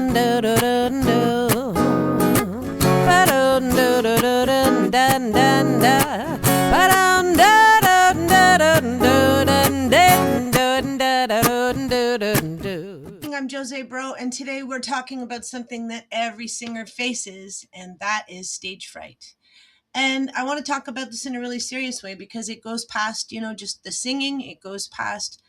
I'm Josee, and today we're talking about something that every singer faces, and that is stage fright. And I want to talk about this in a really serious way because it goes past, just the singing. It goes past,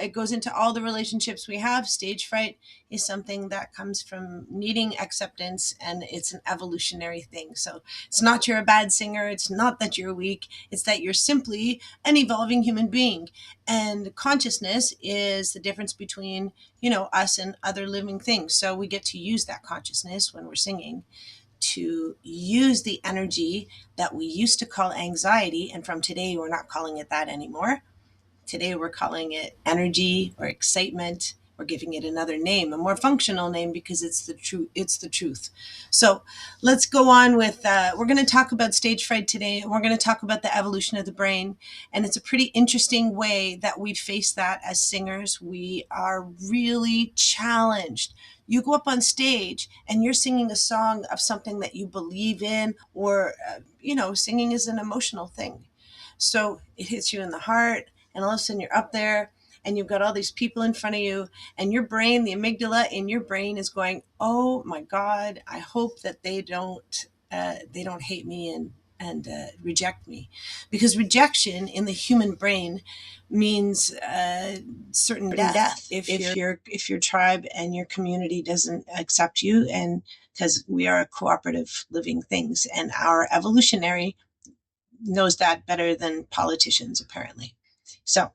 it goes into all the relationships we have. Stage fright is something that comes from needing acceptance, and it's an evolutionary thing. So it's not you're a bad singer. It's not that you're weak. It's that you're simply an evolving human being. And consciousness is the difference between, us and other living things. So we get to use that consciousness when we're singing to use the energy that we used to call anxiety. And from today, we're not calling it that anymore. Today, we're calling it energy or excitement. We're giving it another name, a more functional name, because it's the truth. It's the truth. So let's go on with, we're going to talk about stage fright today. And we're going to talk about the evolution of the brain. And it's a pretty interesting way that we face that as singers. We are really challenged. You go up on stage and you're singing a song of something that you believe in, or, singing is an emotional thing. So it hits you in the heart, and all of a sudden you're up there and you've got all these people in front of you, and your brain, the amygdala in your brain, is going, oh my God, I hope that they don't hate me and reject me. Because rejection in the human brain means certain death. If your tribe and your community doesn't accept you, and because we are cooperative living things, and our evolutionary knows that better than politicians, apparently. So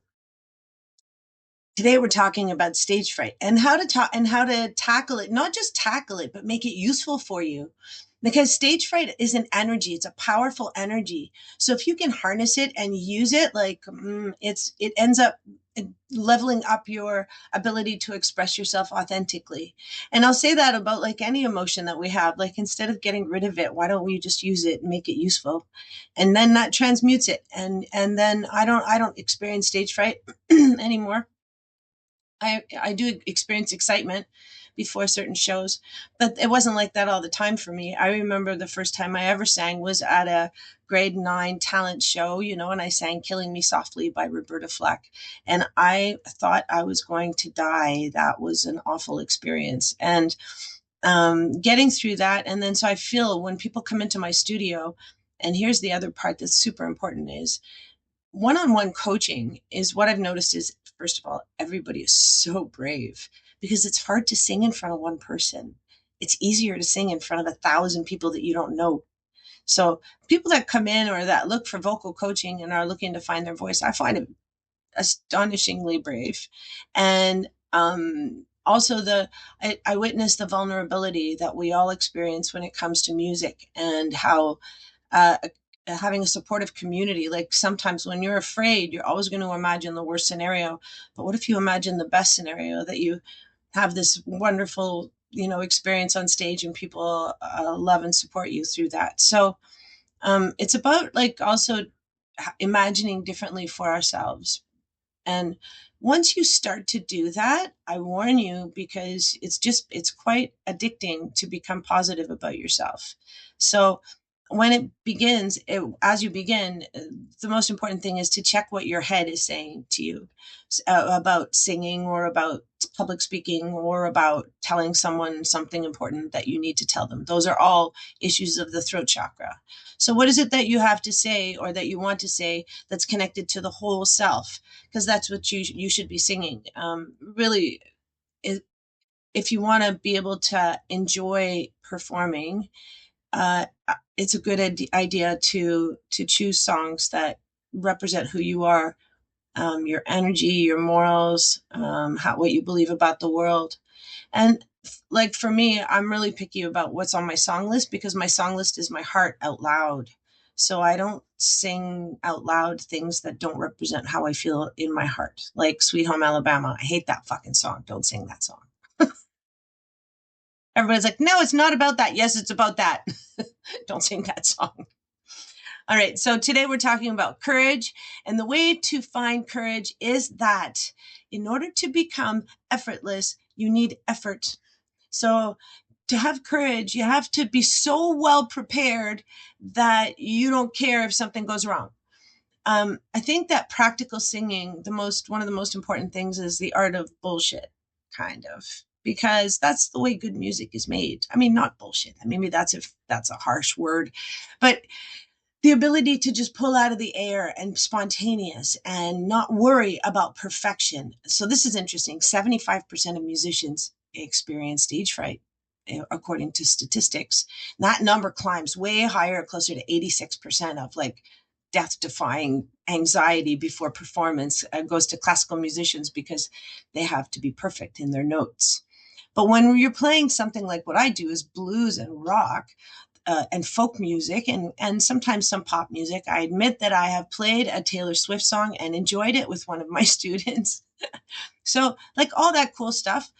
today we're talking about stage fright and how to tackle it. Not just tackle it, but make it useful for you. Because stage fright is an energy. It's a powerful energy. So if you can harness it and use it, it ends up leveling up your ability to express yourself authentically. And I'll say that about like any emotion that we have. Like, instead of getting rid of it, why don't we just use it and make it useful? And then that transmutes it. And then I don't experience stage fright anymore. I do experience excitement before certain shows, but it wasn't like that all the time for me. I remember the first time I ever sang was at a grade 9 talent show, and I sang Killing Me Softly by Roberta Fleck. And I thought I was going to die. That was an awful experience. And getting through that. And then, so I feel when people come into my studio, and here's the other part that's super important, is one-on-one coaching is what I've noticed is, first of all, everybody is so brave, because it's hard to sing in front of one person. It's easier to sing in front of 1,000 people that you don't know. So people that come in or that look for vocal coaching and are looking to find their voice, I find it astonishingly brave. And also I witnessed the vulnerability that we all experience when it comes to music, and how having a supportive community. Like, sometimes when you're afraid, you're always going to imagine the worst scenario. But what if you imagine the best scenario, that you have this wonderful, experience on stage, and people love and support you through that. So it's about also imagining differently for ourselves. And once you start to do that, I warn you, because it's quite addicting to become positive about yourself. So when it begins, as you begin, the most important thing is to check what your head is saying to you about singing, or about public speaking, or about telling someone something important that you need to tell them. Those are all issues of the throat chakra. So what is it that you have to say, or that you want to say, that's connected to the whole self? Because that's what you should be singing. Really, if you want to be able to enjoy performing, it's a good idea to choose songs that represent who you are, your energy, your morals, what you believe about the world. And like, for me, I'm really picky about what's on my song list, because my song list is my heart out loud. So I don't sing out loud things that don't represent how I feel in my heart. Like Sweet Home Alabama. I hate that fucking song. Don't sing that song. Everybody's like, no, it's not about that. Yes, it's about that. Don't sing that song. All right. So today we're talking about courage. And the way to find courage is that in order to become effortless, you need effort. So to have courage, you have to be so well prepared that you don't care if something goes wrong. I think that practical singing, one of the most important things is the art of bullshit, kind of, because that's the way good music is made. I mean, not bullshit. Maybe that's a harsh word, but the ability to just pull out of the air and spontaneous and not worry about perfection. So this is interesting. 75% of musicians experience stage fright, according to statistics. That number climbs way higher, closer to 86% of like death defying anxiety before performance goes to classical musicians because they have to be perfect in their notes. But when you're playing something like what I do is blues and rock, and folk music and sometimes some pop music. I admit that I have played a Taylor Swift song and enjoyed it with one of my students. So, like all that cool stuff.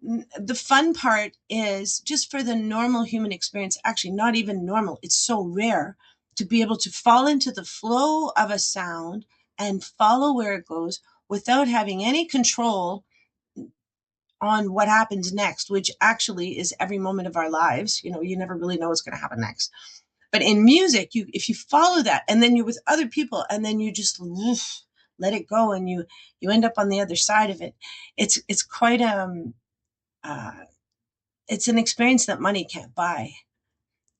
The fun part is just for the normal human experience, actually, not even normal. It's so rare to be able to fall into the flow of a sound and follow where it goes without having any control on what happens next, which actually is every moment of our lives. You never really know what's going to happen next. But in music, if you follow that and then you're with other people and then you just let it go and you end up on the other side of it, it's quite uh, it's an experience that money can't buy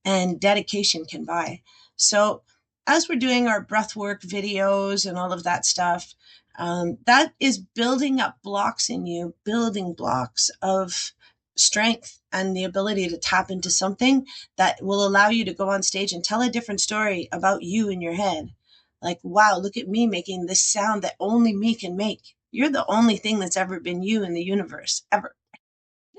and dedication can buy. So as we're doing our breathwork videos and all of that stuff, that is building up blocks in you, building blocks of strength and the ability to tap into something that will allow you to go on stage and tell a different story about you in your head. Like, wow, look at me making this sound that only me can make. You're the only thing that's ever been you in the universe, ever.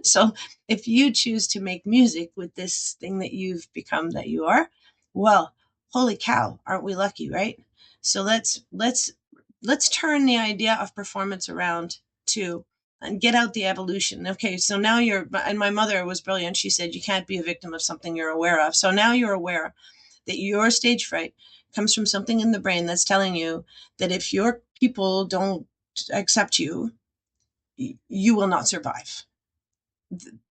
So if you choose to make music with this thing that you've become that you are, well, holy cow, aren't we lucky, right? So let's turn the idea of performance around too and get out the evolution. Okay, so now and my mother was brilliant. She said you can't be a victim of something you're aware of. So now you're aware that your stage fright comes from something in the brain that's telling you that if your people don't accept you, you will not survive.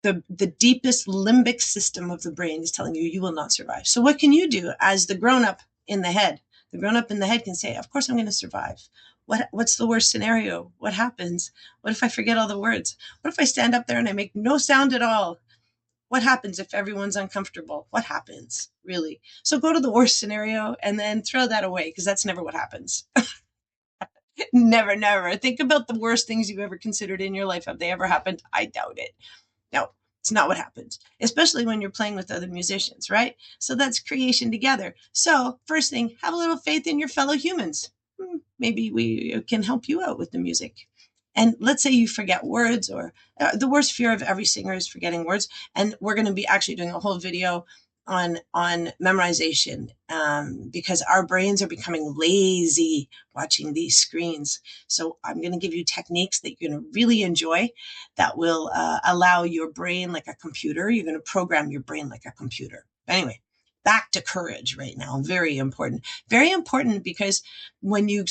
The deepest limbic system of the brain is telling you you will not survive. So what can you do as the grown up in the head? The grown up in the head can say, of course I'm going to survive. What's the worst scenario? What happens? What if I forget all the words? What if I stand up there and I make no sound at all? What happens if everyone's uncomfortable? What happens, really? So go to the worst scenario and then throw that away, because that's never what happens. Never, never. Think about the worst things you've ever considered in your life. Have they ever happened? I doubt it. No, it's not what happens, especially when you're playing with other musicians, right? So that's creation together. So, first thing, have a little faith in your fellow humans. Maybe we can help you out with the music. And let's say you forget words, or the worst fear of every singer is forgetting words. And we're going to be actually doing a whole video on memorization, because our brains are becoming lazy watching these screens. So I'm going to give you techniques that you're going to really enjoy that will allow your brain like a computer. You're going to program your brain like a computer. Anyway, back to courage right now. Very important, because when you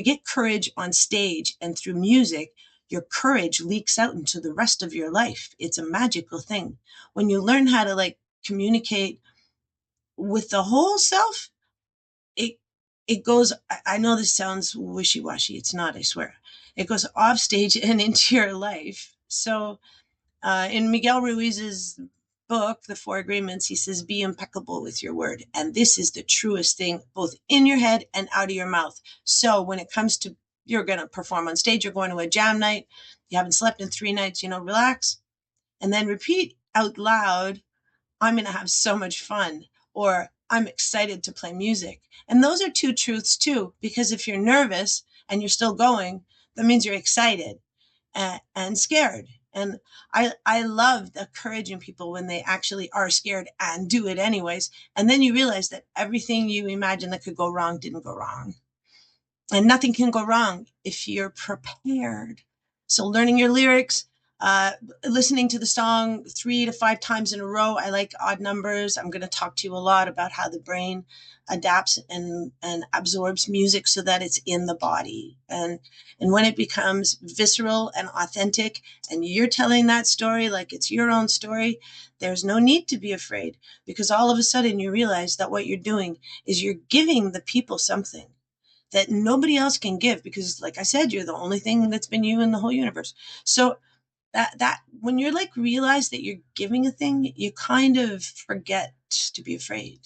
get courage on stage and through music, your courage leaks out into the rest of your life. It's a magical thing. When you learn how to like communicate with the whole self, it it goes, I know this sounds wishy-washy. It's not, I swear. It goes off stage and into your life. So in Miguel Ruiz's book, The Four Agreements, he says, be impeccable with your word. And this is the truest thing, both in your head and out of your mouth. So when it comes to, you're going to perform on stage, you're going to a jam night, you haven't slept in 3 nights, relax. And then repeat out loud, I'm going to have so much fun, or I'm excited to play music. And those are two truths too, because if you're nervous and you're still going, that means you're excited and scared. And I love the courage in people when they actually are scared and do it anyways. And then you realize that everything you imagined that could go wrong didn't go wrong. And nothing can go wrong if you're prepared. So learning your lyrics, uh, listening to the song 3 to 5 times in a row. I like odd numbers. I'm going to talk to you a lot about how the brain adapts and absorbs music so that it's in the body. And when it becomes visceral and authentic, and you're telling that story like it's your own story, there's no need to be afraid, because all of a sudden you realize that what you're doing is you're giving the people something that nobody else can give, because like I said, you're the only thing that's been you in the whole universe. So that when you're like realize that you're giving a thing, you kind of forget to be afraid,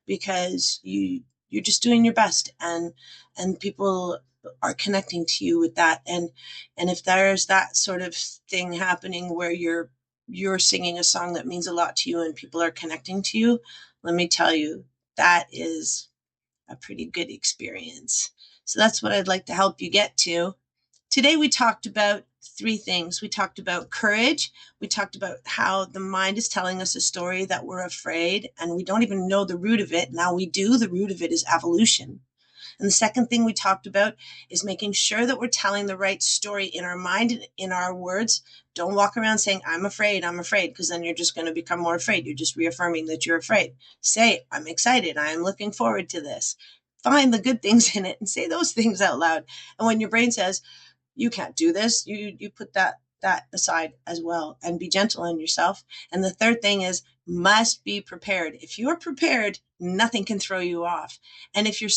because you're just doing your best, and people are connecting to you with that. And if there's that sort of thing happening where you're singing a song that means a lot to you and people are connecting to you, let me tell you, that is a pretty good experience. So that's what I'd like to help you get to. Today we talked about 3 things. We talked about courage. We talked about how the mind is telling us a story that we're afraid and we don't even know the root of it. Now we do. The root of it is evolution. And the second thing we talked about is making sure that we're telling the right story in our mind and in our words. Don't walk around saying, I'm afraid, because then you're just going to become more afraid. You're just reaffirming that you're afraid. Say, I'm excited. I am looking forward to this. Find the good things in it and say those things out loud. And when your brain says, you can't do this, you put that aside as well, and be gentle on yourself. And the third thing is, must be prepared. If you're prepared, nothing can throw you off. And if you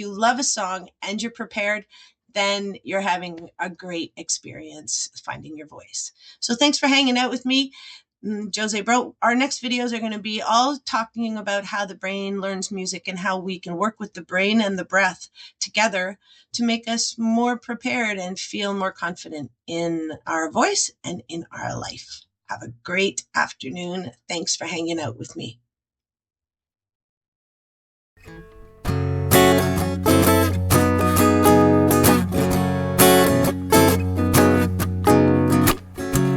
love a song and you're prepared, then you're having a great experience finding your voice. So thanks for hanging out with me. Josee BRAULT. Our next videos are going to be all talking about how the brain learns music and how we can work with the brain and the breath together to make us more prepared and feel more confident in our voice and in our life. Have a great afternoon. Thanks for hanging out with me.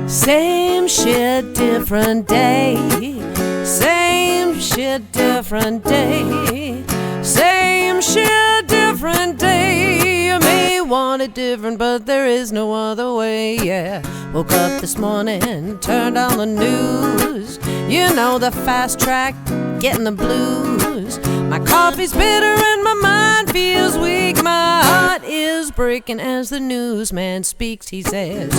Same shit, different day. Same shit, different day. Same shit, different day. You may want it different, but there is no other way, yeah. Woke up this morning, turned on the news. You know, the fast track, getting the blues. My coffee's bitter and my mind feels weak. My heart is breaking as the newsman speaks. He says,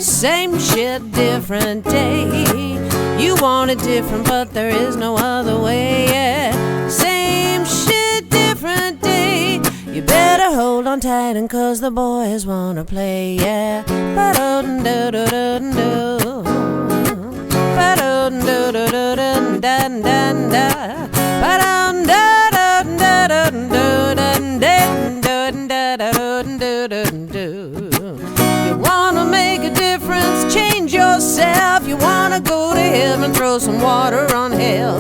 same shit, different day. You want it different, but there is no other way, yeah. Same shit, different day. You better hold on tight, and 'cause the boys wanna play, yeah. Ba-do-do-do-do-do-do. Ba-do-do-do-do-do-do-do-do-do. You wanna make a difference, change yourself. You wanna go to heaven, throw some water on hell.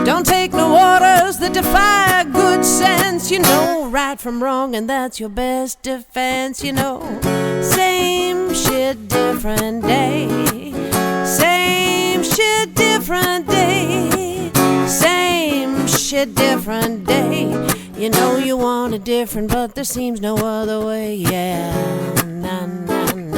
Don't take no orders that defy good sense. You know right from wrong, and that's your best defense. You know, same shit, different day. Same shit, different day. Same shit, different day. You know you want it different, but there seems no other way, yeah. Na, na, na.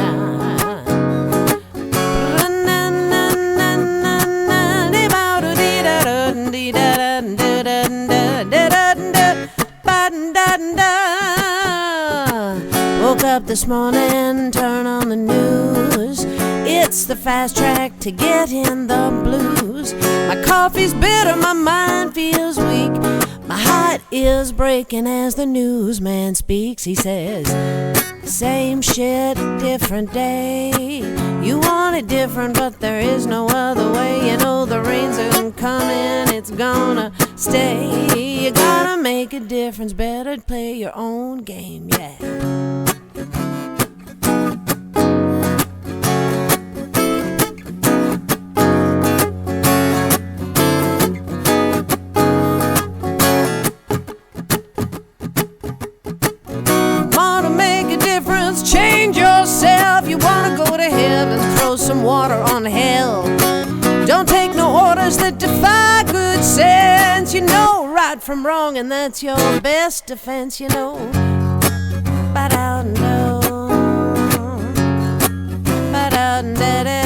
Woke up this morning, turn on the news. It's the fast track to get in the blues. My coffee's bitter, my mind feels weak. My heart is breaking as the newsman speaks. He says, same shit, different day. You want it different, but there is no other way. You know the rain's coming, it's gonna stay. You gotta make a difference, better play your own game, yeah. Change yourself. You wanna go to heaven, throw some water on hell. Don't take no orders that defy good sense. You know right from wrong, and that's your best defense. You know, ba-da-do, ba-da. da da da